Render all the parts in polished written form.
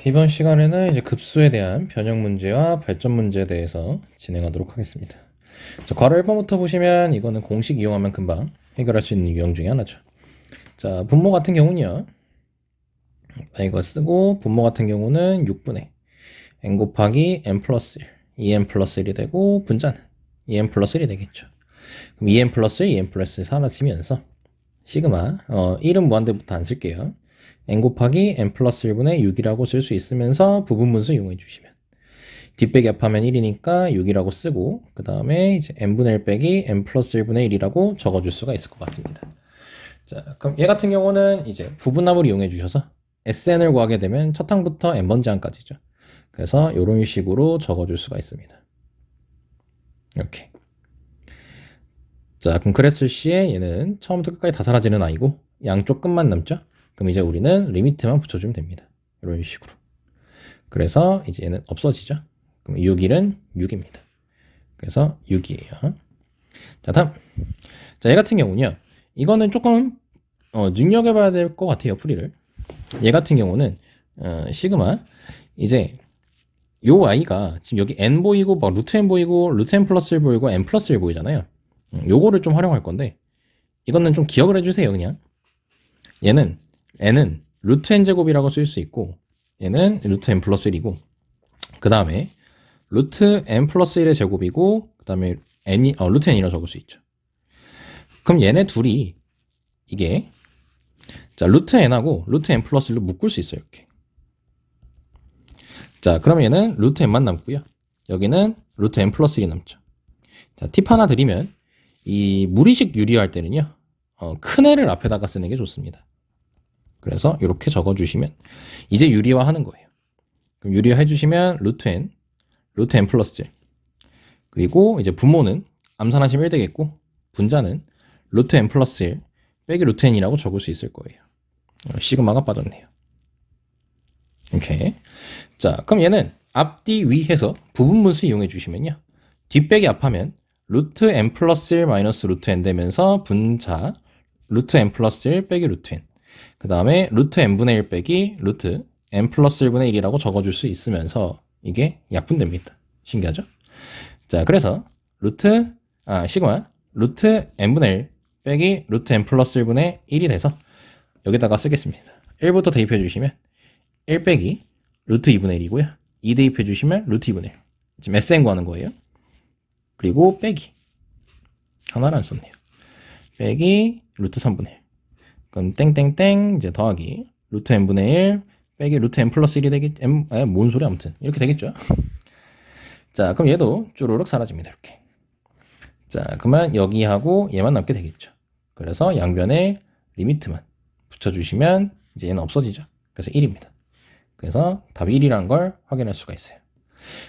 이번 시간에는 이제 급수에 대한 변형 문제와 발전 문제에 대해서 진행하도록 하겠습니다. 자, 괄호 1번부터 보시면 이거는 공식 이용하면 금방 해결할 수 있는 유형 중에 하나죠. 자, 분모 같은 경우는요. 이거 쓰고 분모 같은 경우는 6분의 n 곱하기 n 플러스 1, 2n 플러스 1이 되고 분자는 2n 플러스 1이 되겠죠. 그럼 2n 플러스 1, 2n 플러스 1 사라지면서 시그마 1은 무한대부터 안 쓸게요. n 곱하기 n 플러스 1분의 6이라고 쓸 수 있으면서 부분분수 이용해 주시면 뒷배기 합하면 1이니까 6이라고 쓰고 그 다음에 이제 n분의 1 빼기 n 플러스 1분의 1이라고 적어줄 수가 있을 것 같습니다. 자, 그럼 얘 같은 경우는 이제 부분합을 이용해 주셔서 SN을 구하게 되면 첫 항부터 n번째 항까지죠. 그래서 이런 식으로 적어줄 수가 있습니다. 이렇게. 자, 그럼 그랬을 시에 얘는 처음부터 끝까지 다 사라지는 아이고 양쪽 끝만 남죠. 그럼 이제 우리는 리미트만 붙여주면 됩니다. 이런 식으로. 그래서 이제 얘는 없어지죠. 그럼 6, 1은 6입니다. 그래서 6이에요. 자, 다음. 자, 얘 같은 경우는요. 이거는 조금 눈여겨봐야 될 것 같아요. 풀이를. 얘 같은 경우는 시그마 이제 요 i가 지금 여기 n 보이고 막 루트 n 보이고 루트 n 플러스 1 보이고 n 플러스 1 보이잖아요. 요거를 좀 활용할 건데 이거는 좀 기억을 해주세요. 그냥 얘는 n은 루트 n 제곱이라고 쓸 수 있고 얘는 루트 n 플러스 1이고 그 다음에 루트 n 플러스 1의 제곱이고 그 다음에 n이 루트 n이라고 적을 수 있죠. 그럼 얘네 둘이 이게 자 루트 n하고 루트 n 플러스 1로 묶을 수 있어요. 이렇게. 자 그러면 얘는 루트 n만 남고요. 여기는 루트 n 플러스 1이 남죠. 자 팁 하나 드리면 이 무리식 유리할 때는요 큰 애를 앞에다가 쓰는 게 좋습니다. 그래서 이렇게 적어주시면 이제 유리화 하는 거예요. 그럼 유리화 해주시면 루트 n 플러스 1 그리고 이제 분모는 암산하시면 1 되겠고 분자는 루트 n 플러스 1 빼기 루트 n이라고 적을 수 있을 거예요. 시그마가 빠졌네요. 이렇게. 자 그럼 얘는 앞뒤 위 해서 부분분수 이용해 주시면요. 뒷배기 합하면 루트 n 플러스 1 마이너스 루트 n 되면서 분자 루트 n 플러스 1 빼기 루트 n 그 다음에 루트 n분의 1 빼기 루트 n 플러스 1분의 1이라고 적어줄 수 있으면서 이게 약분됩니다. 신기하죠? 자 그래서 시그마 루트 n분의 1 빼기 루트 n 플러스 1분의 1이 돼서 여기다가 쓰겠습니다. 1부터 대입해 주시면 1 빼기 루트 2분의 1이고요. 2 대입해 주시면 루트 2분의 1 지금 SN 구하는 거예요. 그리고 빼기 하나를 안 썼네요. 빼기 루트 3분의 1 그럼 땡땡땡 이제 더하기 루트 n분의 1 빼기 루트 n 플러스 1이 되겠 뭔 소리 아무튼 이렇게 되겠죠. 자 그럼 얘도 쭈루룩 사라집니다. 이렇게. 자 그러면 여기하고 얘만 남게 되겠죠. 그래서 양변에 리미트만 붙여주시면 이제 얘는 없어지죠. 그래서 1입니다. 그래서 답이 1이라는 걸 확인할 수가 있어요.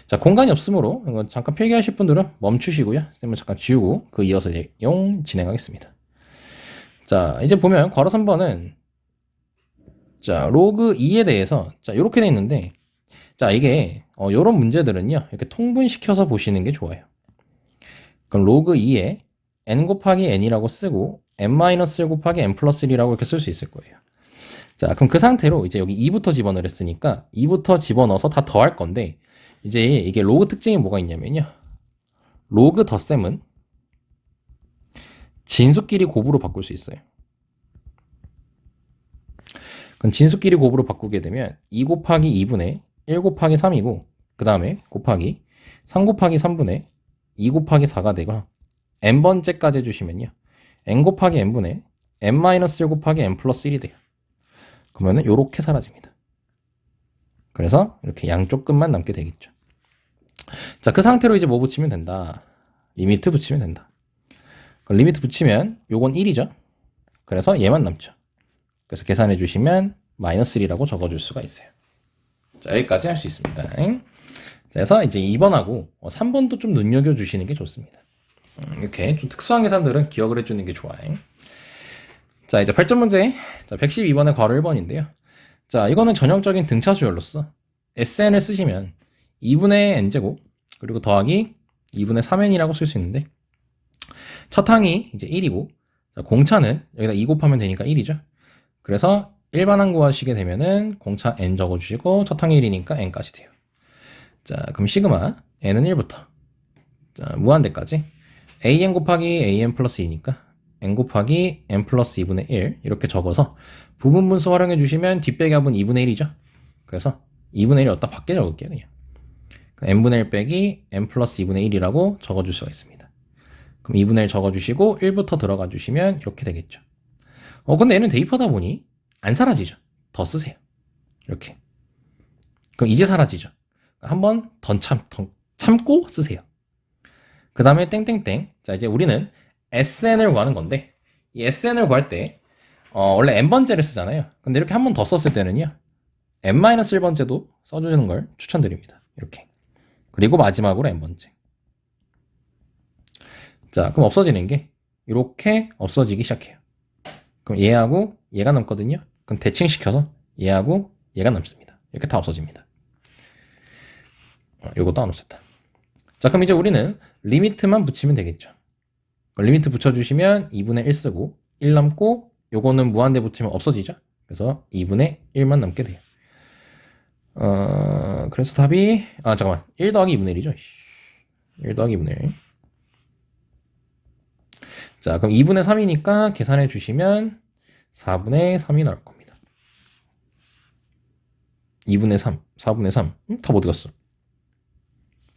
자 공간이 없으므로 이거 잠깐 필기하실 분들은 멈추시고요. 선생님은 잠깐 지우고 그 이어서 내용 진행하겠습니다. 자 이제 보면 괄호 3번은 자 로그 2에 대해서 자 이렇게 돼 있는데 자 이게 요런 문제들은요 이렇게 통분시켜서 보시는 게 좋아요. 그럼 로그 2에 n 곱하기 n이라고 쓰고 n-1 곱하기 n 플러스 1이라고 이렇게 쓸 수 있을 거예요. 자 그럼 그 상태로 이제 여기 2부터 집어넣으랬으니까 2부터 집어넣어서 다 더할 건데 이제 이게 로그 특징이 뭐가 있냐면요 로그 덧셈은 진수끼리 곱으로 바꿀 수 있어요. 그럼 진수끼리 곱으로 바꾸게 되면 2 곱하기 2분의 1 곱하기 3이고 그 다음에 곱하기 3 곱하기 3분의 2 곱하기 4가 되고 n번째까지 해주시면요 n 곱하기 n분의 n-1 곱하기 n 플러스 1이 돼요. 그러면은 요렇게 사라집니다. 그래서 이렇게 양쪽 끝만 남게 되겠죠. 자, 그 상태로 이제 뭐 붙이면 된다. 리미트 붙이면 된다. 그럼 리미트 붙이면 요건 1이죠. 그래서 얘만 남죠. 그래서 계산해 주시면 마이너스 1이라고 적어줄 수가 있어요. 자, 여기까지 할 수 있습니다. 자, 그래서 이제 2번하고 3번도 좀 눈여겨주시는 게 좋습니다. 이렇게 좀 특수한 계산들은 기억을 해주는 게 좋아요. 자, 이제 8점 문제. 자, 112번의 괄호 1번인데요. 자, 이거는 전형적인 등차수열로서 SN을 쓰시면 2분의 n제곱 그리고 더하기 2분의 3n이라고 쓸 수 있는데 첫 항이 이제 1이고 자, 공차는 여기다 2 곱하면 되니까 1이죠. 그래서 일반항 구하시게 되면은 공차 n 적어주시고 첫항 1이니까 n까지 돼요. 자, 그럼 시그마 n은 1부터 자, 무한대까지 an 곱하기 an 플러스 2니까 n 곱하기 n 플러스 2분의 1 이렇게 적어서 부분분수 활용해 주시면 뒷배기 합은 2분의 1이죠. 그래서 2분의 1을 어디다 밖에 적을게요. 그냥 n분의 1 빼기 n 플러스 2분의 1이라고 적어줄 수가 있습니다. 그럼 2분의 1 적어주시고 1부터 들어가 주시면 이렇게 되겠죠. 근데 얘는 대입하다 보니 안 사라지죠. 더 쓰세요. 이렇게. 그럼 이제 사라지죠. 한번 더 참고 쓰세요. 그 다음에 땡땡땡. 자, 이제 우리는 SN을 구하는 건데, 이 SN을 구할 때, 원래 n번째를 쓰잖아요. 근데 이렇게 한 번 더 썼을 때는요, n-1번째도 써주는 걸 추천드립니다. 이렇게. 그리고 마지막으로 n번째. 자, 그럼 없어지는 게, 이렇게 없어지기 시작해요. 그럼 얘하고 얘가 남거든요. 그럼 대칭시켜서 얘하고 얘가 남습니다. 이렇게 다 없어집니다. 요것도 안 없었다. 자, 그럼 이제 우리는 리미트만 붙이면 되겠죠. 리미트 붙여주시면 2분의 1 쓰고 1 남고 요거는 무한대 붙이면 없어지죠. 그래서 2분의 1만 남게 돼요. 그래서 답이 잠깐만 1 더하기 2분의 1이죠. 1 더하기 2분의 1. 자, 그럼 2분의 3이니까 계산해 주시면 4분의 3이 나올 겁니다. 2분의 3, 4분의 3. 답 어디 갔어?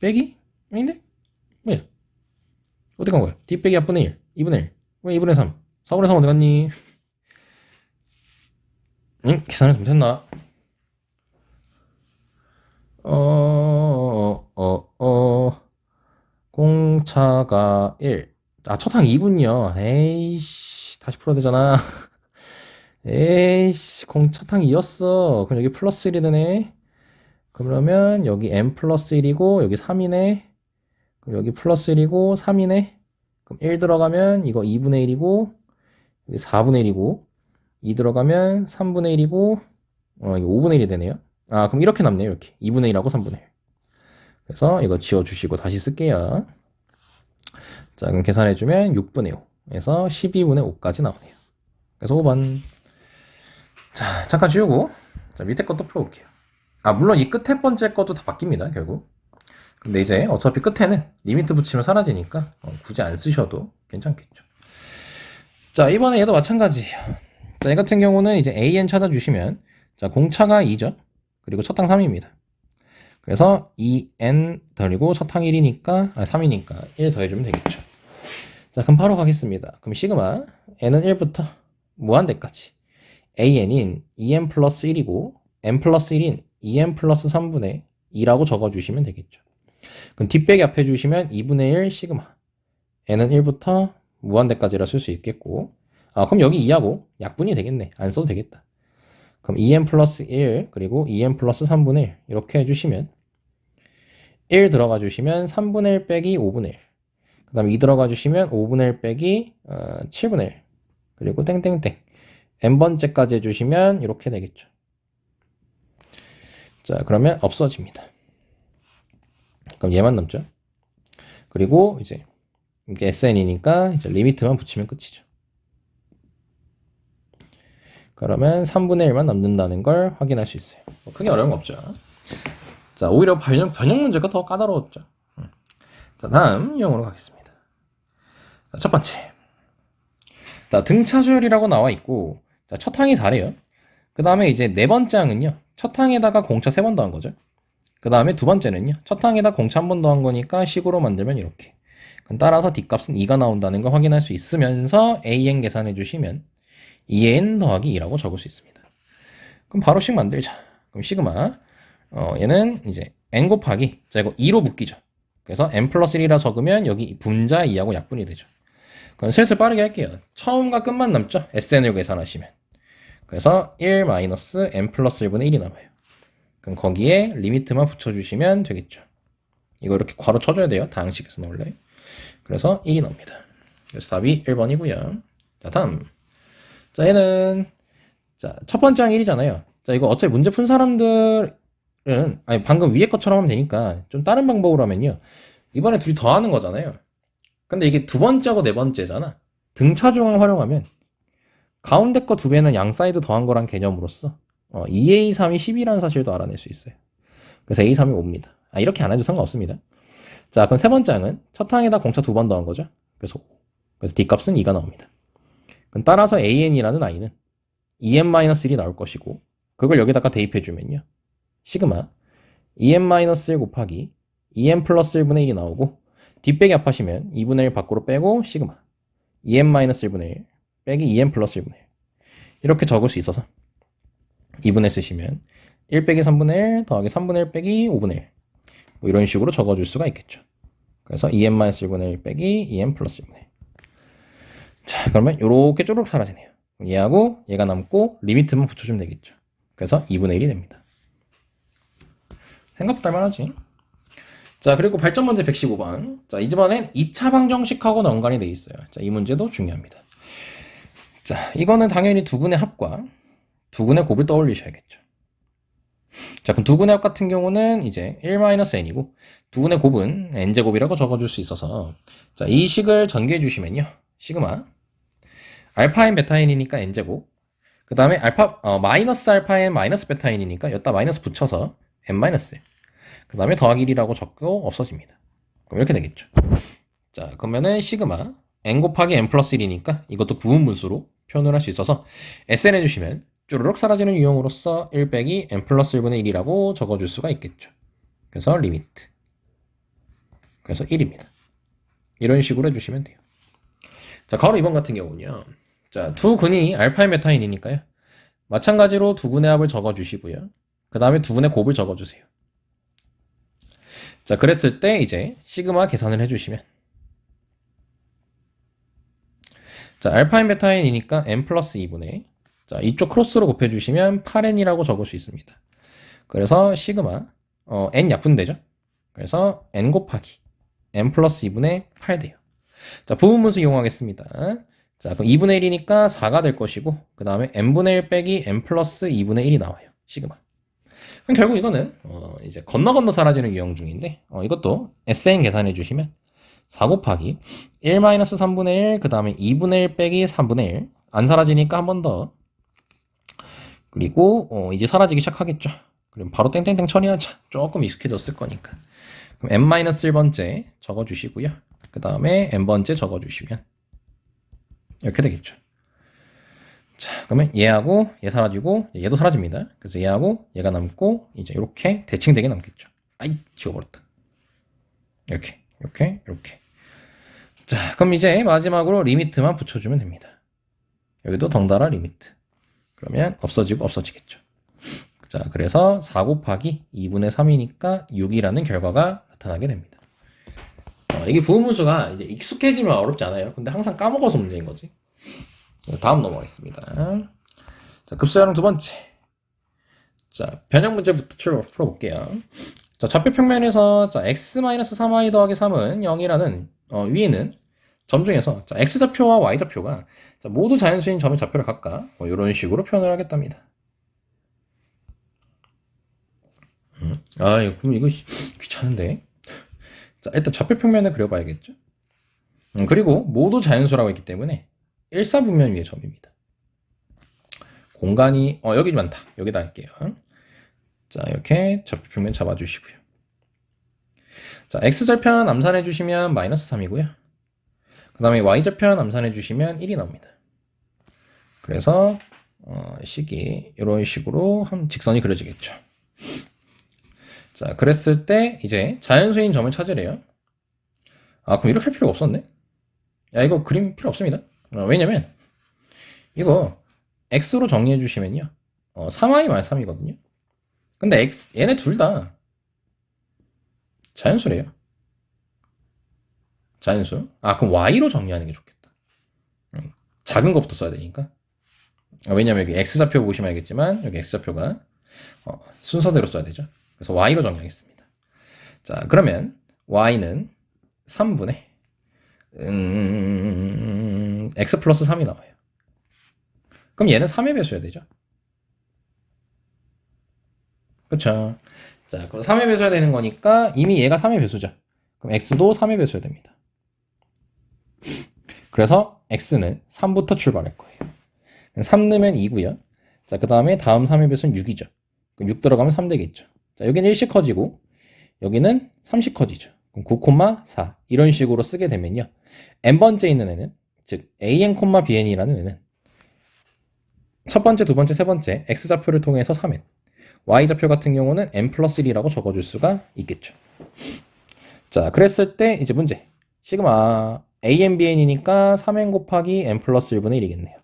빼기? 아닌데? 뭐야? 어디 간 거야? D 빼기 합분의 1, 2분의 1. 왜 2분의 3? 4분의 3 어디 갔니? 계산을 잘못했나? 공차가 1. 첫항 2군요. 에이씨, 다시 풀어야 되잖아. 에이씨, 첫항 2였어. 그럼 여기 플러스 1이 되네. 그러면 여기 n 플러스 1이고, 여기 3이네. 그럼 여기 플러스 1이고, 3이네. 그럼 1 들어가면 이거 2분의 1이고, 여기 4분의 1이고, 2 들어가면 3분의 1이고, 이거 5분의 1이 되네요. 그럼 이렇게 남네요. 이렇게. 2분의 1하고 3분의 1. 그래서 이거 지워주시고 다시 쓸게요. 자, 그럼 계산해주면 6분의 5에서 12분의 5까지 나오네요. 그래서 5번. 자, 잠깐 지우고, 자, 밑에 것도 풀어볼게요. 물론 이 끝에 번째 것도 다 바뀝니다, 결국. 근데 이제 어차피 끝에는 리미트 붙이면 사라지니까 굳이 안 쓰셔도 괜찮겠죠. 자, 이번에 얘도 마찬가지예요. 자, 얘 같은 경우는 이제 AN 찾아주시면, 자, 공차가 2죠. 그리고 첫항 3입니다. 그래서 2n 더리고 첫항 1이니까 3이니까 1 더해주면 되겠죠. 자, 그럼 바로 가겠습니다. 그럼 시그마 n은 1부터 무한대까지 an인 2n 플러스 1이고 n 플러스 1인 2n 플러스 3분의 2라고 적어주시면 되겠죠. 그럼 뒷배기 앞에 주시면 2분의 1 시그마 n은 1부터 무한대까지라 쓸 수 있겠고, 그럼 여기 2하고 약분이 되겠네. 안 써도 되겠다. 그럼 2n 플러스 1 그리고 2n 플러스 3분의 1 이렇게 해주시면 1 들어가 주시면 3분의 1 빼기 5분의 1, 그 다음에 2 들어가 주시면 5분의 1 빼기 7분의 1, 그리고 땡땡땡 n번째까지 해주시면 이렇게 되겠죠. 자, 그러면 없어집니다. 그럼 얘만 남죠. 그리고 이제 이게 SN이니까 이제 리미트만 붙이면 끝이죠. 그러면 3분의 1만 남는다는 걸 확인할 수 있어요. 크게 어려운 거 없죠. 자, 오히려 변형 문제가 더 까다로웠죠. 자, 다음 유형으로 가겠습니다. 자, 첫 번째. 자, 등차수열이라고 나와 있고, 자, 첫 항이 4래요. 그 다음에 이제 네 번째 항은요, 첫 항에다가 공차 3번 더한 거죠. 그 다음에 두 번째는요, 첫 항에다 공차 1번 더한 거니까 식으로 만들면 이렇게. 그럼 따라서 D값은 2가 나온다는 걸 확인할 수 있으면서 AN 계산해 주시면 2n 더하기 2라고 적을 수 있습니다. 그럼 바로 식 만들자. 그럼 시그마 얘는 이제 n 곱하기, 자, 이거 2로 묶이죠. 그래서 n 플러스 1이라 적으면 여기 분자 2하고 약분이 되죠. 그럼 슬슬 빠르게 할게요. 처음과 끝만 남죠. SN을 계산하시면. 그래서 1 마이너스 n 플러스 1분의 1이 남아요. 그럼 거기에 리미트만 붙여주시면 되겠죠. 이거 이렇게 괄호 쳐줘야 돼요. 다항식에서는 원래. 그래서 1이 나옵니다. 그래서 답이 1번이고요. 자, 다음. 자, 얘는 자, 첫 번째 항 1이잖아요. 자, 이거 어차피 문제 푼 사람들은 방금 위에 것처럼 하면 되니까 좀 다른 방법으로 하면요. 이번에 둘이 더하는 거잖아요. 근데 이게 두 번째하고 네 번째잖아. 등차중항 활용하면 가운데 거 2배는 양 사이드 더한 거란 개념으로서 2A3이 10이라는 사실도 알아낼 수 있어요. 그래서 A3이 5입니다. 이렇게 안 해도 상관없습니다. 자, 그럼 세 번째 항은 첫 항에다 공차 2번 더한 거죠. 그래서 5. 그래서 D값은 2가 나옵니다. 그럼 따라서 AN이라는 I는 2n-1이 나올 것이고, 그걸 여기다가 대입해주면요. 시그마 2n-1 곱하기 2n 플러스 1분의 1이 나오고, 뒷배기 합하시면 2분의 1 밖으로 빼고 시그마 2n-1분의 1 빼기 2n 플러스 1분의 1 이렇게 적을 수 있어서 2분의 쓰시면 1 빼기 3분의 1 더하기 3분의 1 빼기 5분의 1 뭐 이런 식으로 적어줄 수가 있겠죠. 그래서 2n-1분의 1 빼기 2n 플러스 1분의 1. 자, 그러면 이렇게 쪼르륵 사라지네요. 얘하고 얘가 남고 리미트만 붙여주면 되겠죠. 그래서 2분의 1이 됩니다. 생각보다 할만하지. 자, 그리고 발전 문제 115번. 자, 이번엔 2차 방정식하고는 연관이 되어 있어요. 자, 이 문제도 중요합니다. 자, 이거는 당연히 두근의 합과 두근의 곱을 떠올리셔야겠죠. 자, 그럼 두근의 합 같은 경우는 이제 1-n이고 두근의 곱은 n제곱이라고 적어줄 수 있어서 자, 이 식을 전개해 주시면요. 시그마 알파인 베타인이니까 n제곱 그 다음에 마이너스 알파인 마이너스 베타인이니까 여기다 마이너스 붙여서 n-1 그 다음에 더하기 1이라고 적고 없어집니다. 그럼 이렇게 되겠죠. 자, 그러면은 시그마 n 곱하기 n 플러스 1이니까 이것도 부분분수로 표현을 할 수 있어서 SN 해주시면 쭈르륵 사라지는 유형으로서 1 빼기 n 플러스 1분의 1이라고 적어줄 수가 있겠죠. 그래서 리미트 그래서 1입니다. 이런 식으로 해주시면 돼요. 자, 가로 2번 같은 경우는요. 자, 두 근이 알파인 베타인이니까요. 마찬가지로 두 근의 합을 적어주시고요. 그 다음에 두 근의 곱을 적어주세요. 자, 그랬을 때 이제 시그마 계산을 해주시면 자, 알파인 베타인이니까 n 플러스 2분의 자, 이쪽 크로스로 곱해주시면 8n이라고 적을 수 있습니다. 그래서 시그마 n 약분되죠. 그래서 n 곱하기 n 플러스 2분의 8 돼요. 자, 부분분수 이용하겠습니다. 자, 그럼 2분의 1이니까 4가 될 것이고 그 다음에 n분의 1 빼기 n 플러스 2분의 1이 나와요. 시그마. 그럼 결국 이거는 이제 건너 사라지는 유형 중인데 이것도 SN 계산해 주시면 4 곱하기 1-3분의 1 그 다음에 2분의 1 빼기 3분의 1 안 사라지니까 한 번 더 그리고 이제 사라지기 시작하겠죠. 그럼 바로 땡땡땡 처리하자. 조금 익숙해졌을 거니까. 그럼 n-1번째 적어주시고요. 그 다음에 n번째 적어주시면 이렇게 되겠죠. 자, 그러면 얘하고 얘 사라지고 얘도 사라집니다. 그래서 얘하고 얘가 남고 이제 이렇게 대칭되게 남겠죠. 아이, 지워버렸다. 이렇게. 자, 그럼 이제 마지막으로 리미트만 붙여주면 됩니다. 여기도 덩달아 리미트. 그러면 없어지고 없어지겠죠. 자, 그래서 4 곱하기 2분의 3이니까 6이라는 결과가 나타나게 됩니다. 이게 부분분수가 이제 익숙해지면 어렵지 않아요. 근데 항상 까먹어서 문제인 거지. 다음 넘어가겠습니다. 자, 급수활용 두 번째. 자, 변형 문제부터 풀어볼게요. 자, 좌표 평면에서 자, x-3y 더하기 3은 0이라는 위에 있는 점 중에서 자, x좌표와 y좌표가 자, 모두 자연수인 점의 좌표를 각각 이런 식으로 표현을 하겠답니다. 그럼 이거 귀찮은데. 자, 일단 좌표 평면을 그려봐야겠죠. 그리고 모두 자연수라고 했기 때문에 일사분면 위의 점입니다. 공간이 여기 많다. 여기다 할게요. 자, 이렇게 좌표 평면 잡아주시고요. 자, x좌편 암산해 주시면 마이너스 3이고요. 그 다음에 y좌편 암산해 주시면 1이 나옵니다. 그래서 식이 이런 식으로 한 직선이 그려지겠죠. 자, 그랬을 때 이제 자연수인 점을 찾으래요. 그럼 이렇게 할 필요가 없었네. 야, 이거 그림 필요 없습니다. 왜냐면 이거 x로 정리해 주시면요 3y-3이거든요 근데 얘네 둘 다 자연수래요. 자연수. 그럼 y로 정리하는 게 좋겠다. 작은 것부터 써야 되니까. 왜냐면 여기 x좌표 보시면 알겠지만 여기 x좌표가 순서대로 써야 되죠. 그래서 y로 정리하겠습니다. 자, 그러면 y는 3분의 x 플러스 3이 나와요. 그럼 얘는 3의 배수여야 되죠. 그쵸. 자, 그럼 3의 배수여야 되는 거니까 이미 얘가 3의 배수죠. 그럼 x도 3의 배수여야 됩니다. 그래서 x는 3부터 출발할 거예요. 3 넣으면 2고요. 자, 그 다음에 다음 3의 배수는 6이죠. 6 들어가면 3 되겠죠. 자, 여기는 1씩 커지고 여기는 3씩 커지죠. 그럼 9,4 이런 식으로 쓰게 되면요. n번째 있는 애는 즉 an, bn이라는 애는 첫 번째, 두 번째, 세 번째 x좌표를 통해서 3n, y좌표 같은 경우는 n 플러스 1이라고 적어줄 수가 있겠죠. 자, 그랬을 때 이제 문제. 시그마 an, bn이니까 3n 곱하기 n 플러스 1분의 1이겠네요.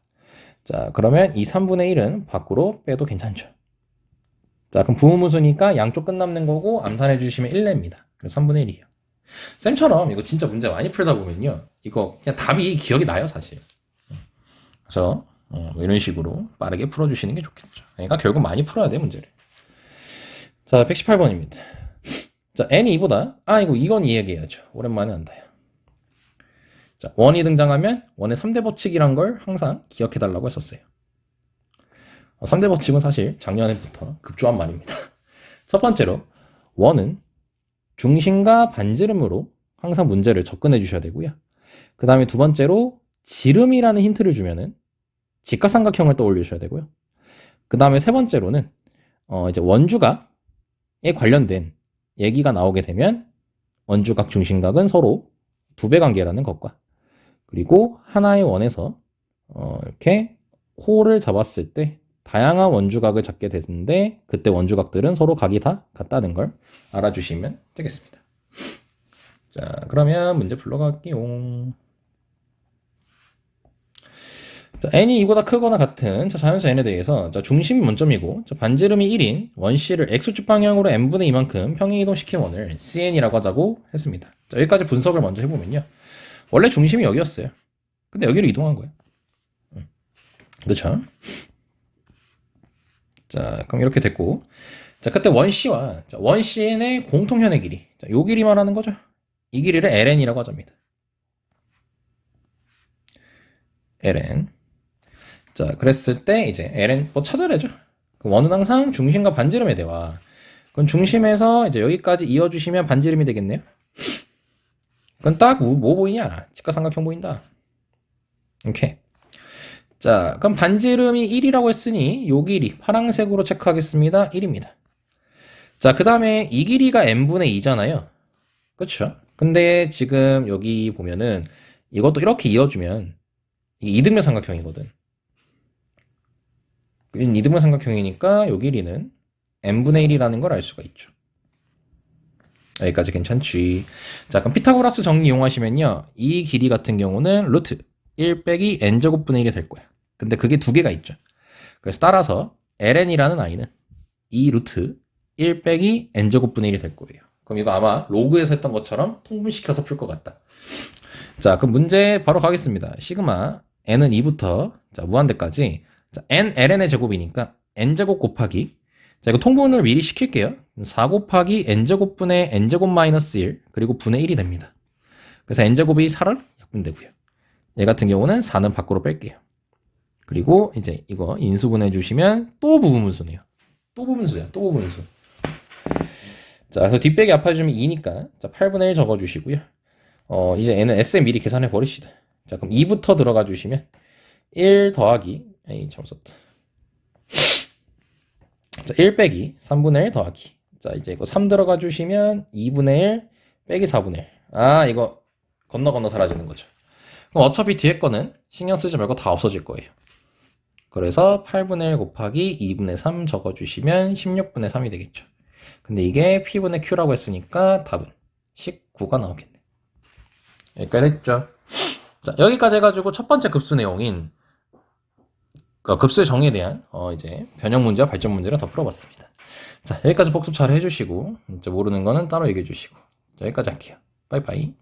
자, 그러면 이 3분의 1은 밖으로 빼도 괜찮죠. 자, 그럼 부호무수니까 양쪽 끝 남는 거고 암산해 주시면 1내입니다. 그래서 3분의 1이에요. 쌤처럼 이거 진짜 문제 많이 풀다 보면요. 이거 그냥 답이 기억이 나요, 사실. 그래서 뭐 이런 식으로 빠르게 풀어주시는 게 좋겠죠. 그러니까 결국 많이 풀어야 돼, 문제를. 자, 118번입니다. 자, n이 2보다, 이건 이야기해야죠. 오랜만에 한다요. 자, 원이 등장하면 원의 3대 법칙이란 걸 항상 기억해 달라고 했었어요. 3대 법칙은 사실 작년에부터 급조한 말입니다. 첫 번째로, 원은 중심과 반지름으로 항상 문제를 접근해 주셔야 되고요. 그 다음에 두 번째로, 지름이라는 힌트를 주면은 직각삼각형을 떠올리셔야 되고요. 그 다음에 세 번째로는, 이제 원주각에 관련된 얘기가 나오게 되면 원주각 중심각은 서로 두 배 관계라는 것과 그리고 하나의 원에서 이렇게 호를 잡았을 때 다양한 원주각을 잡게 되는데 그때 원주각들은 서로 각이 다 같다는 걸 알아주시면 되겠습니다. 자, 그러면 문제 풀러갈게요. 자, n이 2보다 크거나 같은 자연수 n에 대해서 중심이 원점이고 반지름이 1인 원C를 x축 방향으로 n분의 2만큼 평행 이동시킨 원을 cn이라고 하자고 했습니다. 자, 여기까지 분석을 먼저 해보면요. 원래 중심이 여기였어요. 근데 여기로 이동한 거예요. 그렇죠? 자, 그럼 이렇게 됐고, 자, 그때 원C와 원CN의 공통현의 길이, 자, 요 길이 말하는 거죠. 이 길이를 ln이라고 하자입니다. ln. 자, 그랬을 때 이제 ln 뭐 찾아내죠. 그 원은 항상 중심과 반지름의 대화. 그럼 중심에서 이제 여기까지 이어주시면 반지름이 되겠네요. 그건 딱 뭐 보이냐? 직각삼각형 보인다. 오케이. 자, 그럼 반지름이 1이라고 했으니 요 길이 파란색으로 체크하겠습니다. 1입니다. 자, 그 다음에 이 길이가 n분의 2잖아요. 그쵸? 근데 지금 여기 보면은 이것도 이렇게 이어주면 이게 이등변 삼각형이거든. 이등변 삼각형이니까 요 길이는 n분의 1이라는 걸 알 수가 있죠. 여기까지 괜찮지. 자, 그럼 피타고라스 정리 이용하시면요. 이 길이 같은 경우는 루트 1 빼기 n제곱분의 1이 될 거야. 근데 그게 두 개가 있죠. 그래서 따라서 ln이라는 i는 2 루트 1 빼기 n제곱분의 1이 될 거예요. 그럼 이거 아마 로그에서 했던 것처럼 통분시켜서 풀 것 같다. 자, 그럼 문제 바로 가겠습니다. 시그마 n은 2부터 자, 무한대까지 자, n ln의 제곱이니까 n제곱 곱하기 자, 이거 통분을 미리 시킬게요. 4 곱하기 n제곱분의 n제곱 마이너스 1 그리고 분의 1이 됩니다. 그래서 n제곱이 4를 약분되고요. 얘 같은 경우는 4는 밖으로 뺄게요. 그리고 이제 이거 인수분해 주시면 또 부분분수네요. 또 부분수야. 또 부분수. 자, 그래서 뒷배기 합해주면 2니까 자, 8분의 1 적어주시고요. 이제 얘는 SM 미리 계산해 버립시다. 자, 그럼 2부터 들어가 주시면 1 더하기 잘못 썼다. 자, 1 빼기 3분의 1 더하기 자, 이제 이거 3 들어가 주시면 2분의 1 빼기 4분의 1 이거 건너 사라지는 거죠. 그럼 어차피 뒤에 거는 신경 쓰지 말고 다 없어질 거예요. 그래서 8분의 1 곱하기 2분의 3 적어주시면 16분의 3이 되겠죠. 근데 이게 P분의 Q라고 했으니까 답은 19가 나오겠네. 여기까지 했죠. 자, 여기까지 해가지고 첫 번째 급수 내용인 급수의 정의에 대한 이제 변형 문제와 발전 문제를 더 풀어봤습니다. 자, 여기까지 복습 잘 해주시고 이제 모르는 거는 따로 얘기해 주시고 자, 여기까지 할게요. 빠이빠이.